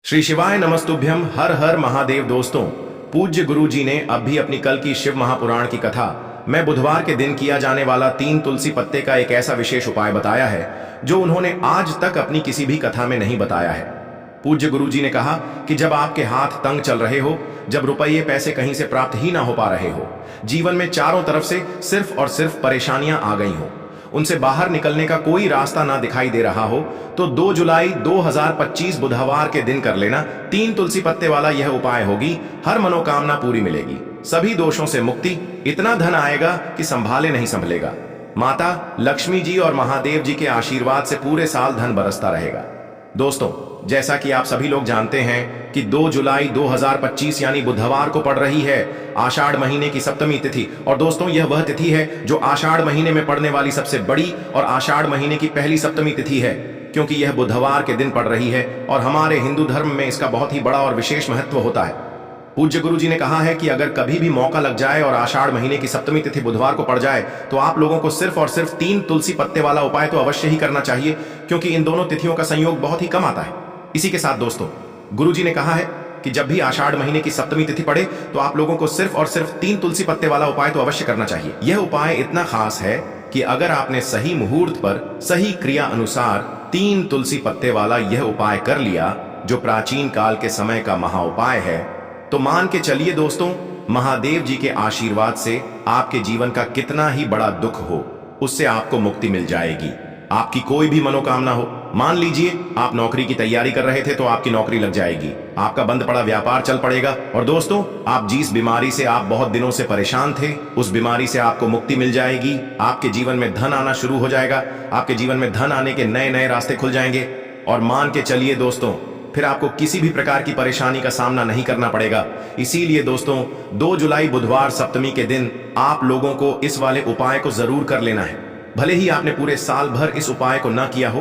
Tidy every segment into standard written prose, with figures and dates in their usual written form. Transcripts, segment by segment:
श्री शिवाय नमस्तुभ्यम। हर हर महादेव। दोस्तों, पूज्य गुरु जी ने अब भी अपनी कल की शिव महापुराण की कथा में बुधवार के दिन किया जाने वाला 3 तुलसी पत्ते का एक ऐसा विशेष उपाय बताया है जो उन्होंने आज तक अपनी किसी भी कथा में नहीं बताया है। पूज्य गुरु जी ने कहा कि जब आपके हाथ तंग चल रहे हो, जब रुपये पैसे कहीं से प्राप्त ही ना हो पा रहे हो, जीवन में चारों तरफ से सिर्फ और सिर्फ परेशानियां आ गई हो, उनसे बाहर निकलने का कोई रास्ता ना दिखाई दे रहा हो, तो 2 जुलाई 2025 बुधवार के दिन कर लेना 3 तुलसी पत्ते वाला यह उपाय होगी। हर मनोकामना पूरी मिलेगी, सभी दोषों से मुक्ति, इतना धन आएगा कि संभाले नहीं संभलेगा। माता लक्ष्मी जी और महादेव जी के आशीर्वाद से पूरे साल धन बरसता रहेगा। दोस्तों, जैसा कि आप सभी लोग जानते हैं कि 2 जुलाई 2025 यानी बुधवार को पड़ रही है आषाढ़ महीने की सप्तमी तिथि। और दोस्तों, यह वह तिथि है जो आषाढ़ महीने में पड़ने वाली सबसे बड़ी और आषाढ़ महीने की पहली सप्तमी तिथि है, क्योंकि यह बुधवार के दिन पड़ रही है और हमारे हिंदू धर्म में इसका बहुत ही बड़ा और विशेष महत्व होता है। पूज्य गुरु जी ने कहा है कि अगर कभी भी मौका लग जाए और आषाढ़ महीने की सप्तमी तिथि बुधवार को पड़ जाए तो आप लोगों को सिर्फ और सिर्फ 3 तुलसी पत्ते वाला उपाय तो अवश्य ही करना चाहिए, क्योंकि इन दोनों तिथियों का संयोग बहुत ही कम आता है। इसी के साथ दोस्तों, गुरु जी ने कहा है कि जब भी आषाढ़ महीने की सप्तमी तिथि पड़े तो आप लोगों को सिर्फ और सिर्फ 3 तुलसी पत्ते वाला उपाय तो अवश्य करना चाहिए। यह उपाय इतना खास है कि अगर आपने सही मुहूर्त पर सही क्रिया अनुसार 3 तुलसी पत्ते वाला यह उपाय कर लिया, जो प्राचीन काल के समय का महा उपाय है, तो मान के चलिए दोस्तों, महादेव जी के आशीर्वाद से आपके जीवन का कितना ही बड़ा दुख हो, उससे आपको मुक्ति मिल जाएगी। आपकी कोई भी मनोकामना हो, मान लीजिए आप नौकरी की तैयारी कर रहे थे तो आपकी नौकरी लग जाएगी, आपका बंद पड़ा व्यापार चल पड़ेगा, और दोस्तों, आप जिस बीमारी से आप बहुत दिनों से परेशान थे, उस बीमारी से आपको मुक्ति मिल जाएगी। आपके जीवन में धन आना शुरू हो जाएगा, आपके जीवन में धन आने के नए नए रास्ते खुल जाएंगे। और मान के चलिए दोस्तों, फिर आपको किसी भी प्रकार की परेशानी का सामना नहीं करना पड़ेगा। इसीलिए दोस्तों, 2 जुलाई बुधवार सप्तमी के दिन आप लोगों को इस वाले उपाय को जरूर कर लेना है। भले ही आपने पूरे साल भर इस उपाय को ना किया हो,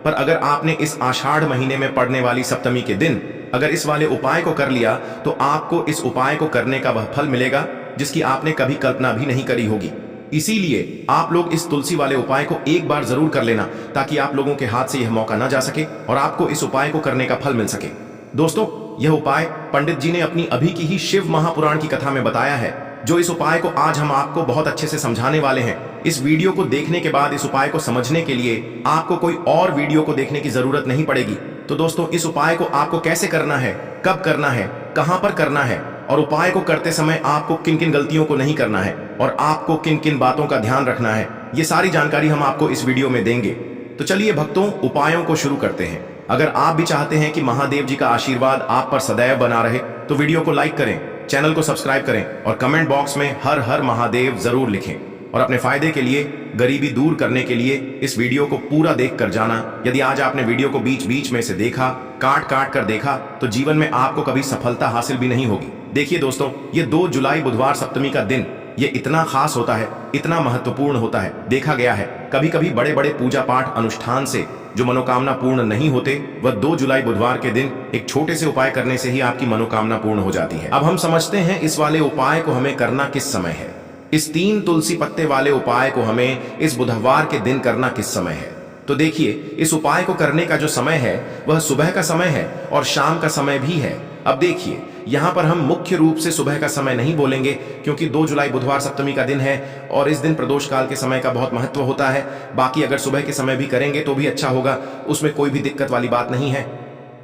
पर अगर आपने इस आषाढ़ महीने में पड़ने वाली सप्तमी के दिन अगर इस वाले उपाय को कर लिया तो आपको इस उपाय को करने का वह फल मिलेगा जिसकी आपने कभी कल्पना भी नहीं करी होगी। इसीलिए आप लोग इस तुलसी वाले उपाय को एक बार जरूर कर लेना, ताकि आप लोगों के हाथ से यह मौका ना जा सके और आपको इस उपाय को करने का फल मिल सके। दोस्तों, यह उपाय पंडित जी ने अपनी अभी की ही शिव महापुराण की कथा में बताया है, जो इस उपाय को आज हम आपको बहुत अच्छे से समझाने वाले हैं। इस वीडियो को देखने के बाद इस उपाय को समझने के लिए आपको कोई और वीडियो को देखने की जरूरत नहीं पड़ेगी। तो दोस्तों, इस उपाय को आपको कैसे करना है, कब करना है, कहां पर करना है, और उपाय को करते समय आपको किन किन गलतियों को नहीं करना है और आपको किन किन बातों का ध्यान रखना है, ये सारी जानकारी हम आपको इस वीडियो में देंगे। तो चलिए भक्तों, उपायों को शुरू करते हैं। अगर आप भी चाहते हैं कि महादेव जी का आशीर्वाद आप पर सदैव बना रहे तो वीडियो को लाइक करें, चैनल को सब्सक्राइब करें और कमेंट बॉक्स में हर हर महादेव जरूर लिखें। और अपने फायदे के लिए, गरीबी दूर करने के लिए इस वीडियो को पूरा देख कर जाना। यदि आज आपने वीडियो को बीच बीच में से देखा, काट काट कर देखा, तो जीवन में आपको कभी सफलता हासिल भी नहीं होगी। देखिए दोस्तों, ये 2 जुलाई बुधवार सप्तमी का दिन ये इतना खास होता है, इतना महत्वपूर्ण होता है। देखा गया है कभी कभी बड़े बड़े पूजा पाठ अनुष्ठान से जो मनोकामना पूर्ण नहीं होते, वह 2 जुलाई बुधवार के दिन एक छोटे से उपाय करने से ही आपकी मनोकामना पूर्ण हो जाती है। अब हम समझते हैं इस वाले उपाय को हमें करना किस समय है। इस 3 तुलसी पत्ते वाले उपाय को हमें इस बुधवार के दिन करना किस समय है। तो देखिए, इस उपाय को करने का जो समय है वह सुबह का समय है और शाम का समय भी है। अब देखिए, यहाँ पर हम मुख्य रूप से सुबह का समय नहीं बोलेंगे, क्योंकि 2 जुलाई बुधवार सप्तमी का दिन है और इस दिन प्रदोष काल के समय का बहुत महत्व होता है। बाकी अगर सुबह के समय भी करेंगे तो भी अच्छा होगा, उसमें कोई भी दिक्कत वाली बात नहीं है।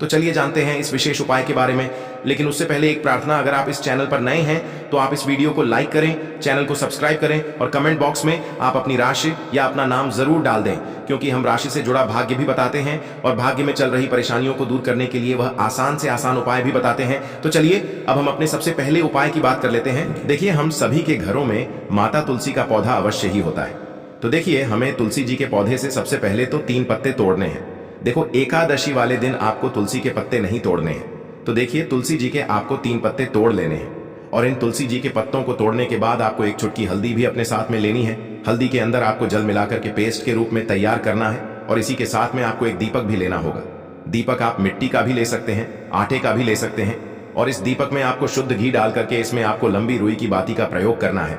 तो चलिए जानते हैं इस विशेष उपाय के बारे में। लेकिन उससे पहले एक प्रार्थना, अगर आप इस चैनल पर नए हैं तो आप इस वीडियो को लाइक करें, चैनल को सब्सक्राइब करें और कमेंट बॉक्स में आप अपनी राशि या अपना नाम जरूर डाल दें, क्योंकि हम राशि से जुड़ा भाग्य भी बताते हैं और भाग्य में चल रही परेशानियों को दूर करने के लिए वह आसान से आसान उपाय भी बताते हैं। तो चलिए अब हम अपने सबसे पहले उपाय की बात कर लेते हैं। देखिए, हम सभी के घरों में माता तुलसी का पौधा अवश्य ही होता है। तो देखिए, हमें तुलसी जी के पौधे से सबसे पहले तो 3 पत्ते तोड़ने हैं। देखो, एकादशी वाले दिन आपको तुलसी के पत्ते नहीं तोड़ने हैं। तो देखिए, तुलसी जी के आपको 3 पत्ते तोड़ लेने हैं और इन तुलसी जी के पत्तों को तोड़ने के बाद आपको एक चुटकी हल्दी भी अपने साथ में लेनी है। हल्दी के अंदर आपको जल मिलाकर के पेस्ट के रूप में तैयार करना है और इसी के साथ में आपको एक दीपक भी लेना होगा। दीपक आप मिट्टी का भी ले सकते हैं, आटे का भी ले सकते हैं, और इस दीपक में आपको शुद्ध घी डाल करके इसमें आपको लंबी रुई की बाती का प्रयोग करना है।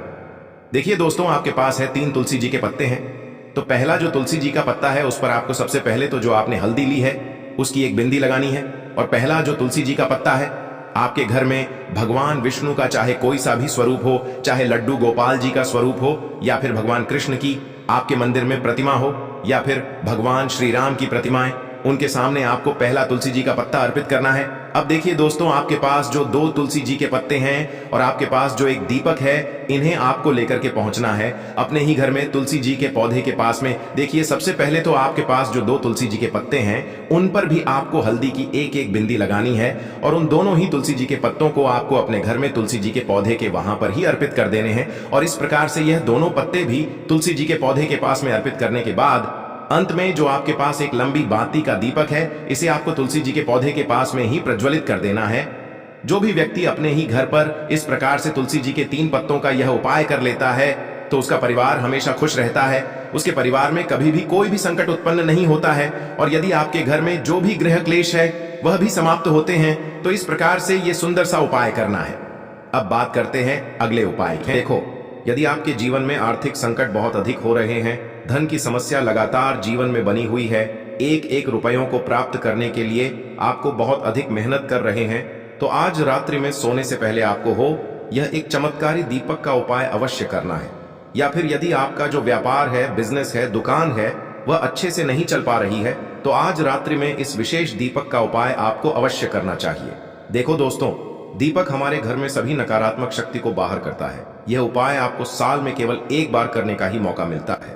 देखिए दोस्तों, आपके पास है 3 तुलसी जी के पत्ते हैं। तो पहला जो तुलसी जी का पत्ता है उस पर आपको सबसे पहले तो जो आपने हल्दी ली है उसकी एक बिंदी लगानी है। और पहला जो तुलसी जी का पत्ता है, आपके घर में भगवान विष्णु का चाहे कोई सा भी स्वरूप हो, चाहे लड्डू गोपाल जी का स्वरूप हो, या फिर भगवान कृष्ण की आपके मंदिर में प्रतिमा हो, या फिर भगवान श्री राम की प्रतिमाएं, उनके सामने आपको पहला तुलसी जी का पत्ता अर्पित करना है। अब देखिए दोस्तों, आपके पास जो 2 तुलसी जी के पत्ते हैं और आपके पास जो एक दीपक है, इन्हें आपको लेकर के पहुंचना है अपने ही घर में तुलसी जी के पौधे के पास में। देखिए, सबसे पहले तो आपके पास जो 2 तुलसी जी के पत्ते हैं, उन पर भी आपको हल्दी की एक एक बिंदी लगानी है और उन दोनों ही तुलसी जी के पत्तों को आपको अपने घर में तुलसी जी के पौधे के वहां पर ही अर्पित कर देने हैं। और इस प्रकार से यह दोनों पत्ते भी तुलसी जी के पौधे के पास में अर्पित करने के बाद अंत में जो आपके पास एक लंबी बाती का दीपक है, इसे आपको तुलसी जी के पौधे के पास में ही प्रज्वलित कर देना है। जो भी व्यक्ति अपने ही घर पर इस प्रकार से तुलसी जी के 3 पत्तों का यह उपाय कर लेता है, तो उसका परिवार हमेशा खुश रहता है, उसके परिवार में कभी भी कोई भी संकट उत्पन्न नहीं होता है, और यदि आपके घर में जो भी गृह क्लेश है वह भी समाप्त होते हैं। तो इस प्रकार से ये सुंदर सा उपाय करना है। अब बात करते हैं अगले उपाय की। देखो, यदि आपके जीवन में आर्थिक संकट बहुत अधिक हो रहे हैं, धन की समस्या लगातार जीवन में बनी हुई है, एक एक रुपयों को प्राप्त करने के लिए आपको बहुत अधिक मेहनत कर रहे हैं, तो आज रात्रि में सोने से पहले आपको हो यह एक चमत्कारी दीपक का उपाय अवश्य करना है। या फिर यदि आपका जो व्यापार है, बिजनेस है, दुकान है, वह अच्छे से नहीं चल पा रही है, तो आज रात्रि में इस विशेष दीपक का उपाय आपको अवश्य करना चाहिए। देखो दोस्तों, दीपक हमारे घर में सभी नकारात्मक शक्ति को बाहर करता है। यह उपाय आपको साल में केवल एक बार करने का ही मौका मिलता है।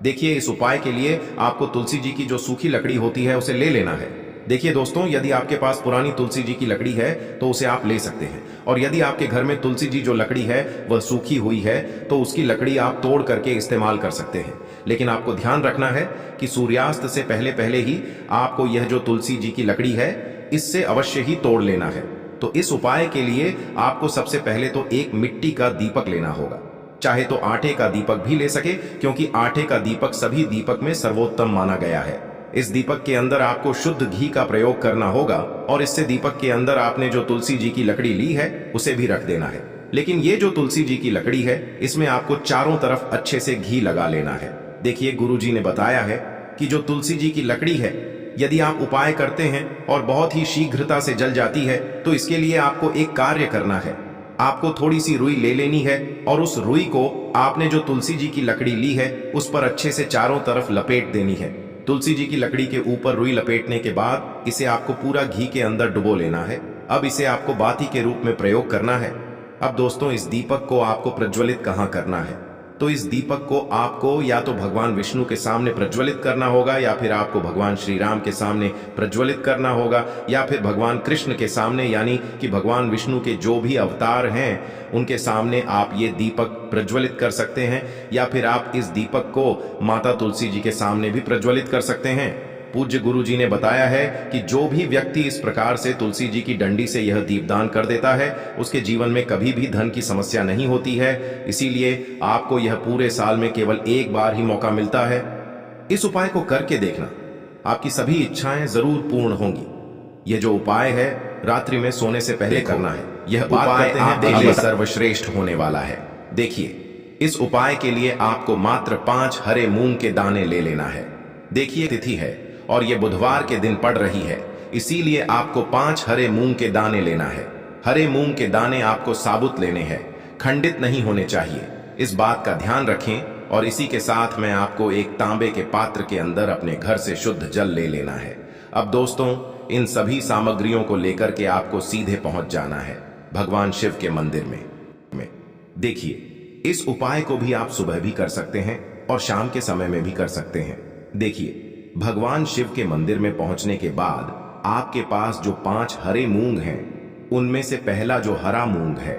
देखिए, इस उपाय के लिए आपको तुलसी जी की जो सूखी लकड़ी होती है उसे ले लेना है। देखिए दोस्तों, यदि आपके पास पुरानी तुलसी जी की लकड़ी है तो उसे आप ले सकते हैं, और यदि आपके घर में तुलसी जी जो लकड़ी है वह सूखी हुई है तो उसकी लकड़ी आप तोड़ करके इस्तेमाल कर सकते हैं। लेकिन आपको ध्यान रखना है कि सूर्यास्त से पहले पहले ही आपको यह जो तुलसी जी की लकड़ी है इससे अवश्य ही तोड़ लेना है। तो इस उपाय के लिए आपको सबसे पहले तो एक मिट्टी का दीपक लेना होगा, चाहे तो आटे का दीपक भी ले सके, क्योंकि आटे का दीपक सभी दीपक में सर्वोत्तम माना गया है। इस दीपक के अंदर आपको शुद्ध घी का प्रयोग करना होगा, और इससे दीपक के अंदर आपने जो तुलसी जी की लकड़ी ली है उसे भी रख देना है। लेकिन ये जो तुलसी जी की लकड़ी है, इसमें आपको चारों तरफ अच्छे से घी लगा लेना है। देखिए, गुरु जी ने बताया है कि जो तुलसी जी की लकड़ी है, यदि आप उपाय करते हैं और बहुत ही शीघ्रता से जल जाती है, तो इसके लिए आपको एक कार्य करना है। आपको थोड़ी सी रुई ले लेनी है और उस रुई को आपने जो तुलसी जी की लकड़ी ली है उस पर अच्छे से चारों तरफ लपेट देनी है। तुलसी जी की लकड़ी के ऊपर रुई लपेटने के बाद इसे आपको पूरा घी के अंदर डुबो लेना है। अब इसे आपको बाती के रूप में प्रयोग करना है। अब दोस्तों, इस दीपक को आपको प्रज्वलित कहाँ करना है? तो इस दीपक को आपको या तो भगवान विष्णु के सामने प्रज्वलित करना होगा, या फिर आपको भगवान श्री राम के सामने प्रज्वलित करना होगा, या फिर भगवान कृष्ण के सामने, यानी कि भगवान विष्णु के जो भी अवतार हैं उनके सामने आप ये दीपक प्रज्वलित कर सकते हैं। या फिर आप इस दीपक को माता तुलसी जी के सामने भी प्रज्वलित कर सकते हैं। पूज्य गुरु जी ने बताया है कि जो भी व्यक्ति इस प्रकार से तुलसी जी की डंडी से यह दीपदान कर देता है, उसके जीवन में कभी भी धन की समस्या नहीं होती है। इसीलिए आपको यह पूरे साल में केवल एक बार ही मौका मिलता है। इस उपाय को करके देखना, आपकी सभी इच्छाएं जरूर पूर्ण होंगी। यह जो उपाय है रात्रि में सोने से पहले करना है। यह उपाय आपके लिए सर्वश्रेष्ठ होने वाला है। देखिए, इस उपाय के लिए आपको मात्र 5 हरे मूंग के दाने ले लेना है। देखिए, तिथि है और ये बुधवार के दिन पड़ रही है, इसीलिए आपको 5 हरे मूंग के दाने लेना है। हरे मूंग के दाने आपको साबुत लेने हैं, खंडित नहीं होने चाहिए। इस बात का ध्यान रखें। और इसी के साथ मैं आपको एक तांबे के पात्र के अंदर अपने घर से शुद्ध जल ले लेना है। अब दोस्तों, इन सभी सामग्रियों को लेकर के आपको सीधे पहुंच जाना है भगवान शिव के मंदिर में। देखिए, इस उपाय को भी आप सुबह भी कर सकते हैं और शाम के समय में भी कर सकते हैं। देखिए, भगवान शिव के मंदिर में पहुंचने के बाद आपके पास जो 5 हरे मूंग हैं, उनमें से पहला जो हरा मूंग है,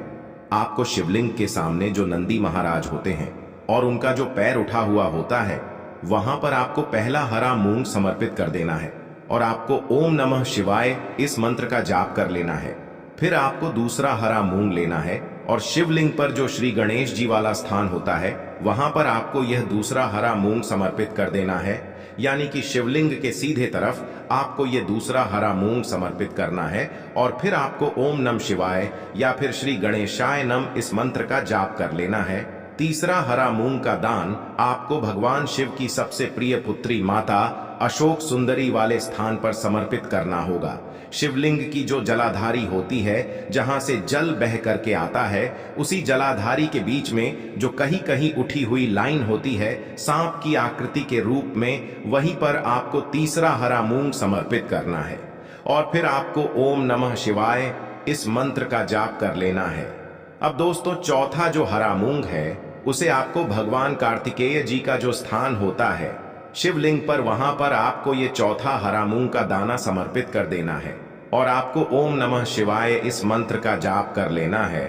आपको शिवलिंग के सामने जो नंदी महाराज होते हैं और उनका जो पैर उठा हुआ होता है, वहां पर आपको पहला हरा मूंग समर्पित कर देना है और आपको ओम नमः शिवाय इस मंत्र का जाप कर लेना है। फिर आपको दूसरा हरा मूंग लेना है और शिवलिंग पर जो श्री गणेश जी वाला स्थान होता है, वहां पर आपको यह दूसरा हरा मूंग समर्पित कर देना है। यानी कि शिवलिंग के सीधे तरफ आपको यह दूसरा हरा मूंग समर्पित करना है और फिर आपको ओम नमः शिवाय या फिर श्री गणेशाय नम इस मंत्र का जाप कर लेना है। तीसरा हरा मूंग का दान आपको भगवान शिव की सबसे प्रिय पुत्री माता अशोक सुंदरी वाले स्थान पर समर्पित करना होगा। शिवलिंग की जो जलाधारी होती है, जहां से जल बह करके आता है, उसी जलाधारी के बीच में जो कहीं कहीं उठी हुई लाइन होती है सांप की आकृति के रूप में, वहीं पर आपको तीसरा हरा मूंग समर्पित करना है और फिर आपको ओम नमः शिवाय इस मंत्र का जाप कर लेना है। अब दोस्तों, चौथा जो हरा मूंग है उसे आपको भगवान कार्तिकेय जी का जो स्थान होता है शिवलिंग पर, वहां पर आपको ये चौथा हरा मूंग का दाना समर्पित कर देना है और आपको ओम नमः शिवाय इस मंत्र का जाप कर लेना है।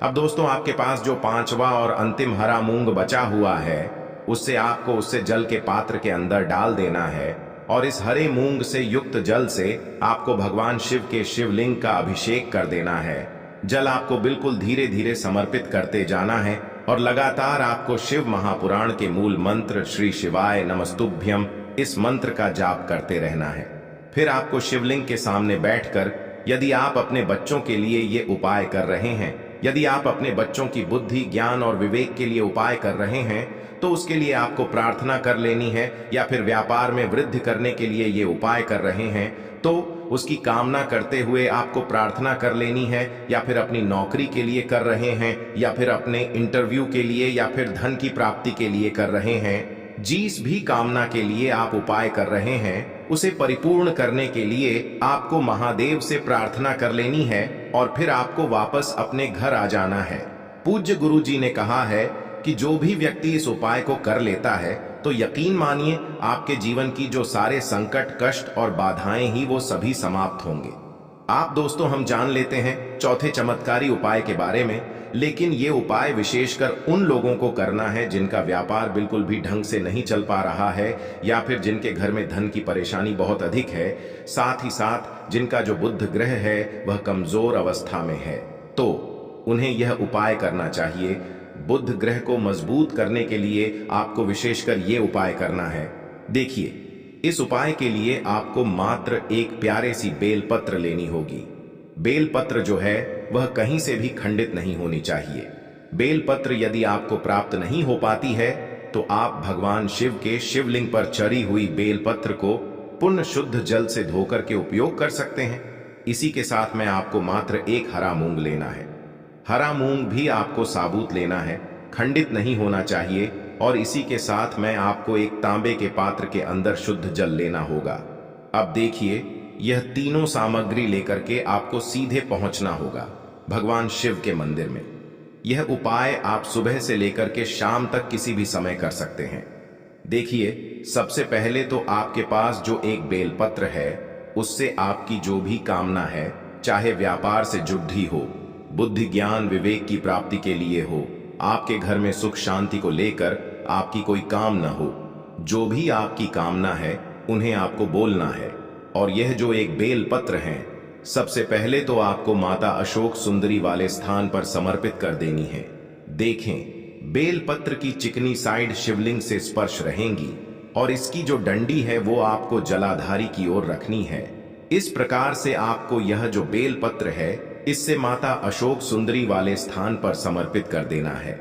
अब दोस्तों, आपके पास जो पांचवा और अंतिम हरा मूंग बचा हुआ है उससे आपको उससे जल के पात्र के अंदर डाल देना है और इस हरे मूंग से युक्त जल से आपको भगवान शिव के शिवलिंग का अभिषेक कर देना है। जल आपको बिल्कुल धीरे धीरे समर्पित करते जाना है और लगातार आपको शिव महापुराण के मूल मंत्र श्री शिवाय नमस्तुभ्यम इस मंत्र का जाप करते रहना है। फिर आपको शिवलिंग के सामने बैठकर, यदि आप अपने बच्चों के लिए ये उपाय कर रहे हैं, यदि आप अपने बच्चों की बुद्धि, ज्ञान और विवेक के लिए उपाय कर रहे हैं, तो उसके लिए आपको प्रार्थना कर लेनी है, या फिर व्यापार में वृद्धि करने के लिए ये उपाय कर रहे हैं तो उसकी कामना करते हुए आपको प्रार्थना कर लेनी है, या फिर अपनी नौकरी के लिए कर रहे हैं, या फिर अपने इंटरव्यू के लिए, या फिर धन की प्राप्ति के लिए कर रहे हैं। जिस भी कामना के लिए आप उपाय कर रहे हैं उसे परिपूर्ण करने के लिए आपको महादेव से प्रार्थना कर लेनी है और फिर आपको वापस अपने घर आ जाना है। पूज्य गुरु जी ने कहा है कि जो भी व्यक्ति इस उपाय को कर लेता है तो यकीन मानिए आपके जीवन की जो सारे संकट, कष्ट और बाधाएं ही वो सभी समाप्त होंगे। आप दोस्तों, हम जान लेते हैं चौथे चमत्कारी उपाय के बारे में, लेकिन ये उपाय विशेषकर उन लोगों को करना है जिनका व्यापार बिल्कुल भी ढंग से नहीं चल पा रहा है, या फिर जिनके घर में धन की परेशानी बहुत अधिक है, साथ ही साथ जिनका जो बुध ग्रह है वह कमजोर अवस्था में है, तो उन्हें यह उपाय करना चाहिए। बुध ग्रह को मजबूत करने के लिए आपको विशेषकर ये उपाय करना है। देखिए, इस उपाय के लिए आपको मात्र एक प्यारे सी बेलपत्र लेनी होगी। बेलपत्र जो है वह कहीं से भी खंडित नहीं होनी चाहिए। बेलपत्र यदि आपको प्राप्त नहीं हो पाती है तो आप भगवान शिव के शिवलिंग पर चढ़ी हुई बेलपत्र को पुण्य शुद्ध जल से धोकर के उपयोग कर सकते हैं। इसी के साथ में आपको मात्र एक हरा मूंग लेना है। हरा मूंग भी आपको साबुत लेना है, खंडित नहीं होना चाहिए, और इसी के साथ में आपको एक तांबे के पात्र के अंदर शुद्ध जल लेना होगा। अब देखिए, यह तीनों सामग्री लेकर के आपको सीधे पहुंचना होगा भगवान शिव के मंदिर में। यह उपाय आप सुबह से लेकर के शाम तक किसी भी समय कर सकते हैं। देखिए, सबसे पहले तो आपके पास जो एक बेलपत्र है उससे आपकी जो भी कामना है, चाहे व्यापार से जुड़ी हो, बुद्धि ज्ञान विवेक की प्राप्ति के लिए हो, आपके घर में सुख शांति को लेकर आपकी कोई काम न हो, जो भी आपकी कामना है उन्हें आपको बोलना है। और यह जो एक बेल पत्र है, सबसे पहले तो आपको माता अशोक सुंदरी वाले स्थान पर समर्पित कर देनी है। देखें, बेल पत्र की चिकनी साइड शिवलिंग से स्पर्श रहेंगी और इसकी जो डंडी है वो आपको जलाधारी की ओर रखनी है। इस प्रकार से आपको यह जो बेल पत्र है इससे माता अशोक सुंदरी वाले स्थान पर समर्पित कर देना है।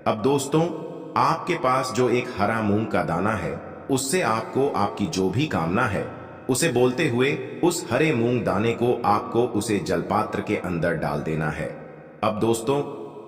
अब दोस्तों, आपके पास जो एक हरा मूंग का दाना है उससे आपको आपकी जो भी कामना है उसे बोलते हुए उस हरे मूंग दाने को आपको उसे जलपात्र के अंदर डाल देना है। अब दोस्तों,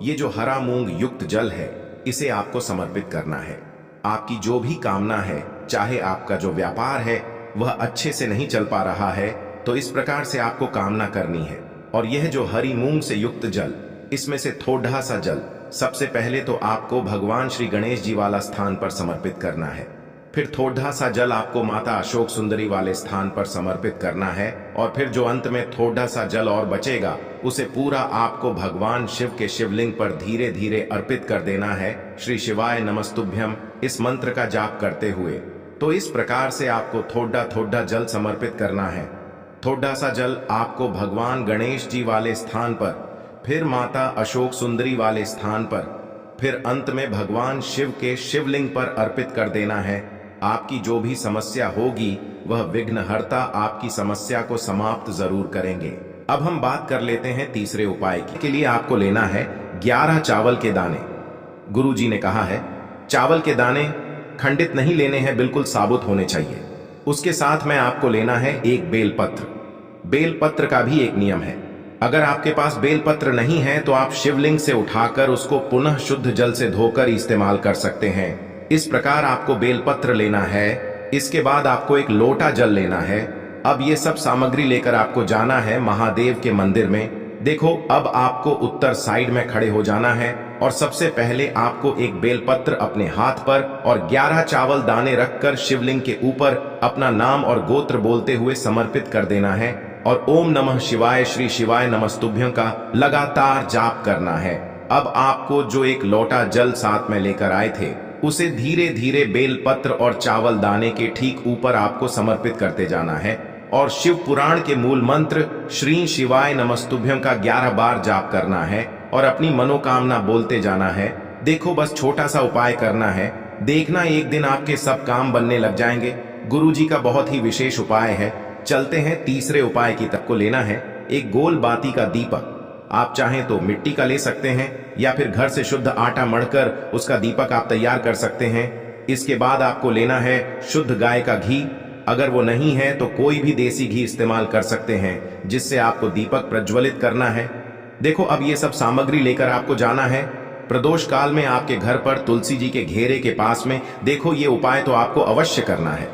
ये जो हरा मूंग युक्त जल है इसे आपको समर्पित करना है। आपकी जो भी कामना है, चाहे आपका जो व्यापार है वह अच्छे से नहीं चल पा रहा है, तो इस प्रकार से आपको कामना करनी है। और यह जो हरी मूंग से युक्त जल, इसमें से थोड़ा सा जल सबसे पहले तो आपको भगवान श्री गणेश जी वाला स्थान पर समर्पित करना है। फिर थोड़ा सा जल आपको माता अशोक सुंदरी वाले स्थान पर समर्पित करना है, और फिर जो अंत में थोड़ा सा जल और बचेगा उसे पूरा आपको भगवान शिव के शिवलिंग पर धीरे धीरे अर्पित कर देना है, श्री शिवाय नमस्तुभ्यम इस मंत्र का जाप करते हुए। तो इस प्रकार से आपको थोड़ा थोड़ा जल समर्पित करना है। थोड़ा सा जल आपको भगवान गणेश जी वाले स्थान पर, फिर माता अशोक सुंदरी वाले स्थान पर, फिर अंत में भगवान शिव के शिवलिंग पर अर्पित कर देना है। आपकी जो भी समस्या होगी वह विघ्नहर्ता आपकी समस्या को समाप्त जरूर करेंगे। अब हम बात कर लेते हैं तीसरे उपाय की। के लिए आपको लेना है 11 चावल के दाने। गुरु जी ने कहा है चावल के दाने खंडित नहीं लेने हैं, बिल्कुल साबुत होने चाहिए। उसके साथ में आपको लेना है एक बेलपत्र। बेलपत्र का भी एक नियम है। अगर आपके पास बेलपत्र नहीं है तो आप शिवलिंग से उठाकर उसको पुनः शुद्ध जल से धोकर इस्तेमाल कर सकते हैं। इस प्रकार आपको बेलपत्र लेना है, इसके बाद आपको एक लोटा जल लेना है। अब ये सब सामग्री लेकर आपको जाना है महादेव के मंदिर में। देखो, अब आपको उत्तर साइड में खड़े हो जाना है और सबसे पहले आपको एक बेलपत्र अपने हाथ पर और 11 चावल दाने रखकर शिवलिंग के ऊपर अपना नाम और गोत्र बोलते हुए समर्पित कर देना है और ओम नमः शिवाय श्री शिवाय नमस्तुभ्यं का लगातार जाप करना है। अब आपको जो एक लोटा जल साथ में लेकर आए थे उसे धीरे धीरे बेलपत्र और चावल दाने के ठीक ऊपर आपको समर्पित करते जाना है और शिव पुराण के मूल मंत्र श्री शिवाय नमस्तुभ्यं का 11 बार जाप करना है और अपनी मनोकामना बोलते जाना है। देखो, बस छोटा सा उपाय करना है, देखना एक दिन आपके सब काम बनने लग जाएंगे। गुरुजी का बहुत ही विशेष उपाय है। चलते हैं तीसरे उपाय की तरफ। को लेना है एक गोल बाती का दीपक। आप चाहें तो मिट्टी का ले सकते हैं या फिर घर से शुद्ध आटा मढ़कर उसका दीपक आप तैयार कर सकते हैं। इसके बाद आपको लेना है शुद्ध गाय का घी। अगर वो नहीं है तो कोई भी देसी घी इस्तेमाल कर सकते हैं जिससे आपको दीपक प्रज्वलित करना है। देखो, अब ये सब सामग्री लेकर आपको जाना है प्रदोष काल में आपके घर पर तुलसी जी के घेरे के पास में। देखो, ये उपाय तो आपको अवश्य करना है।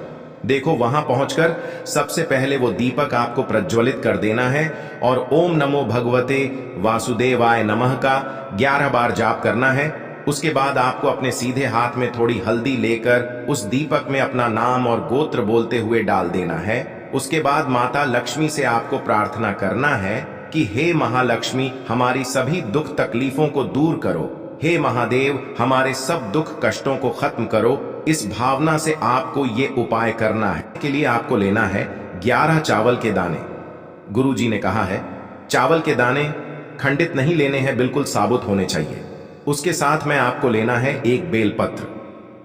देखो, वहां पहुंचकर सबसे पहले वो दीपक आपको प्रज्वलित कर देना है और ओम नमो भगवते वासुदेवाय नमः का 11 बार जाप करना है। उसके बाद आपको अपने सीधे हाथ में थोड़ी हल्दी लेकर उस दीपक में अपना नाम और गोत्र बोलते हुए डाल देना है। उसके बाद माता लक्ष्मी से आपको प्रार्थना करना है कि हे महालक्ष्मी, हमारी सभी दुख तकलीफों को दूर करो। हे महादेव, हमारे सब दुख कष्टों को खत्म करो। इस भावना से आपको ये उपाय करना है। के लिए आपको लेना है 11 चावल के दाने। गुरुजी ने कहा है चावल के दाने खंडित नहीं लेने हैं, बिल्कुल साबुत होने चाहिए। उसके साथ में आपको लेना है एक बेलपत्र।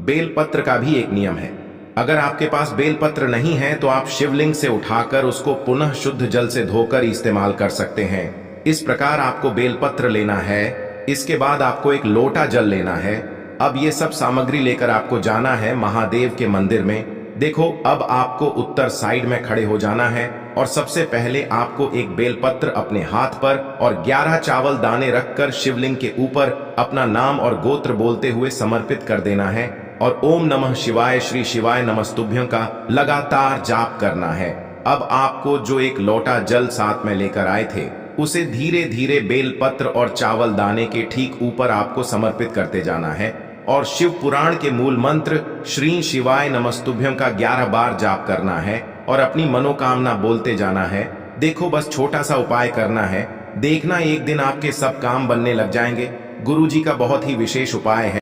बेलपत्र का भी एक नियम है। अगर आपके पास बेलपत्र नहीं है तो आप शिवलिंग से उठाकर उसको पुनः शुद्ध जल से धोकर इस्तेमाल कर सकते हैं। इस प्रकार आपको बेलपत्र लेना है, इसके बाद आपको एक लोटा जल लेना है। अब ये सब सामग्री लेकर आपको जाना है महादेव के मंदिर में। देखो, अब आपको उत्तर साइड में खड़े हो जाना है और सबसे पहले आपको एक बेलपत्र अपने हाथ पर और 11 चावल दाने रखकर शिवलिंग के ऊपर अपना नाम और गोत्र बोलते हुए समर्पित कर देना है और ओम नमः शिवाय श्री शिवाय नमस्तुभ्यं का लगातार जाप करना है। अब आपको जो एक लोटा जल साथ में लेकर आए थे उसे धीरे धीरे बेलपत्र और चावल दाने के ठीक ऊपर आपको समर्पित करते जाना है और शिव पुराण के मूल मंत्र श्री शिवाय नमस्तुभ्यं का 11 बार जाप करना है और अपनी मनोकामना बोलते जाना है। देखो, बस छोटा सा उपाय करना है, देखना एक दिन आपके सब काम बनने लग जाएंगे। गुरुजी का बहुत ही विशेष उपाय है।